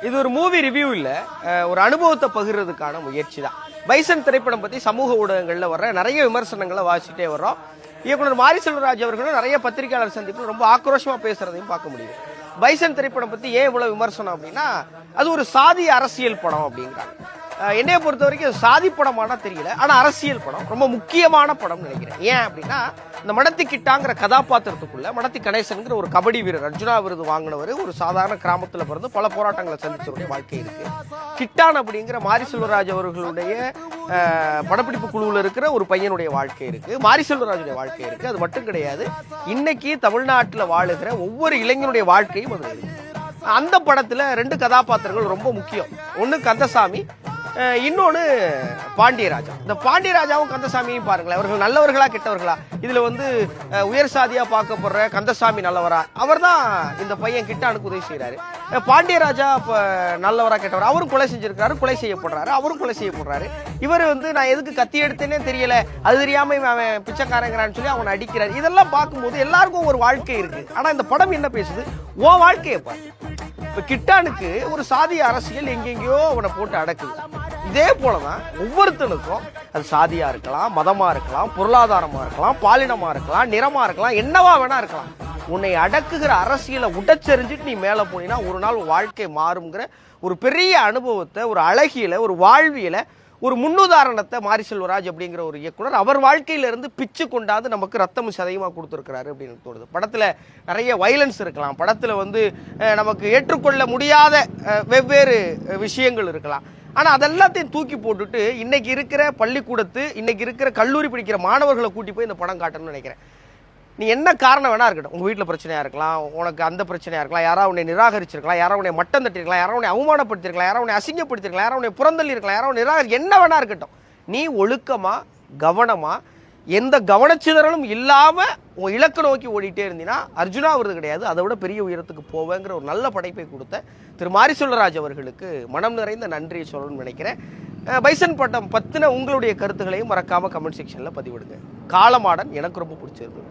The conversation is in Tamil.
இது ஒரு மூவி ரிவ்யூ இல்ல, ஒரு அனுபவத்தை பகிர்றதுக்கான முயற்சி தான். பைசன் திரைப்படம் பத்தி சமூக ஊடகங்கள்ல வர்ற நிறைய விமர்சனங்களை வாசிச்சுட்டே வர்றோம். இயக்குனர் மாரி செல்வராஜ் அவர்களும் நிறைய பத்திரிகையாளர் சந்திப்பு ரொம்ப ஆக்ரோஷமா பேசுறதையும் பார்க்க முடியுது. பைசன் திரைப்படம் பத்தி ஏன் இவ்வளவு விமர்சனம் அப்படின்னா, அது ஒரு சாதி அரசியல் படம் அப்படிங்கிறாங்க. என்னைய பொறுத்த வரைக்கும் சாதி படமானா தெரியல, ஆனா அரசியல் படம், ரொம்ப முக்கியமான படம் நினைக்கிறேன். ஏன் அப்படின்னா, இந்த மடத்தி கிட்டாங்கிற கதாபாத்திரத்துக்குள்ள மடத்தி கணேசன்கிற ஒரு கபடி வீரர், அர்ஜுனா விருது வாங்கினவர், ஒரு சாதாரண கிராமத்துல பிறந்து பல போராட்டங்களை சந்திச்சவருடைய வாழ்க்கை இருக்கு. கிட்டான் அப்படிங்கிற மாரி செல்வராஜ் அவர்களுடைய படப்பிடிப்பு குழுவில் இருக்கிற ஒரு பையனுடைய வாழ்க்கை இருக்கு, மாரி செல்வராஜுடைய வாழ்க்கை இருக்கு. அது மட்டும் கிடையாது, இன்னைக்கு தமிழ்நாட்டில் வாழுகிற ஒவ்வொரு இளைஞனுடைய வாழ்க்கையும் அது இருக்கு. அந்த படத்துல 2 கதாபாத்திரங்கள் ரொம்ப முக்கியம். ஒன்னு கந்தசாமி, இன்னொன்னு பாண்டியராஜா. இந்த பாண்டியராஜாவும் கந்தசாமியும் பாருங்களேன், அவர்கள் நல்லவர்களா கெட்டவர்களா? இதுல வந்து உயர் சாதியா பார்க்கப்படுற கந்தசாமி நல்லவரா? அவர் தான் இந்த பையன் கிட்டானுக்கு உதவி செய்யறாரு. பாண்டியராஜா நல்லவரா கெட்டவரா? அவரும் கொலை செஞ்சிருக்காரு, கொலை செய்யப்படுறாரு, அவரும் கொலை செய்யப்படுறாரு. இவர் வந்து நான் எதுக்கு கத்தி எடுத்தேனே தெரியல, அது தெரியாம அவன் பிச்சைக்காரங்கிறான்னு சொல்லி அவனை அடிக்கிறாரு. இதெல்லாம் பார்க்கும்போது எல்லாருக்கும் ஒரு வாழ்க்கை இருக்கு. ஆனா இந்த படம் என்ன பேசுது? ஓ வாழ்க்கையை பாரு. இப்ப கிட்டானுக்கு ஒரு சாதிய அரசியல் எங்கெங்கயோ அவனை போட்டு அடக்குது. இதே போலதான் ஒவ்வொருத்தனுக்கும், அது சாதியா இருக்கலாம், மதமா இருக்கலாம், பொருளாதாரமா இருக்கலாம், பாலினமா இருக்கலாம், நிறமா இருக்கலாம், என்னவா வேணா இருக்கலாம். உன்னை அடக்குகிற அரசியலை உடைச்செறிஞ்சிட்டு நீ மேல போனீங்கன்னா ஒரு நாள் வாழ்க்கை மாறுங்கிற ஒரு பெரிய அனுபவத்தை, ஒரு அழகியல, ஒரு வாழ்வியல, ஒரு முன்னுதாரணத்தை மாரி செல்வராஜ் அப்படிங்கிற ஒரு இயக்குனர் அவர் வாழ்க்கையில இருந்து பிச்சு கொண்டாந்து நமக்கு ரத்தமும் சதையுமா கொடுத்துருக்கிறாரு அப்படின்னு தோணுது. படத்துல நிறைய வயலன்ஸ் இருக்கலாம், படத்துல வந்து நமக்கு ஏற்றுக்கொள்ள முடியாத வெவ்வேறு விஷயங்கள் இருக்கலாம். ஆனா அதெல்லாத்தையும் தூக்கி போட்டுட்டு இன்னைக்கு இருக்கிற பள்ளிக்கூடத்து, இன்னைக்கு இருக்கிற கல்லூரி படிக்கிற மாணவர்களை கூட்டி போய் இந்த படம் காட்டணும்னு நினைக்கிறேன். நீ என்ன காரணம் வேணா இருக்கட்டும், உங்க வீட்டில் பிரச்சனையா இருக்கலாம், உனக்கு அந்த பிரச்சனையா இருக்கலாம், யாராவது உன்னை நிராகரிச்சிருக்கலாம், யாராவது உன்னை மட்டம் தட்டிருக்கலாம், யாராவது உன்னை அவமானப்படுத்திருக்கலாம், யாராவது உன்னை அசிங்கப்படுத்திருக்கலாம், யாராவது உன்னை புறந்தள்ளி இருக்கலாம், யாராவது நிராகரி, என்ன வேணா இருக்கட்டும். நீ ஒழுக்கமா கவனமா எந்த கவனச்சிதறலும் இல்லாம உன் இலக்கு நோக்கி ஓடிட்டே இருந்தீங்கன்னா அர்ஜுனா விருது கிடையாது, அதை விட பெரிய உயரத்துக்கு போவேங்கிற ஒரு நல்ல படைப்பை கொடுத்த திரு மாரி செல்வராஜ் அவர்களுக்கு மனம் நிறைந்த நன்றியை சொல்லணும்னு நினைக்கிறேன். பைசன் பட்டம் பத்தின உங்களுடைய கருத்துக்களையும் மறக்காம கமெண்ட் செக்ஷன்ல பதிவிடுங்க. காலமாடன் எனக்கு ரொம்ப பிடிச்சிருக்கு.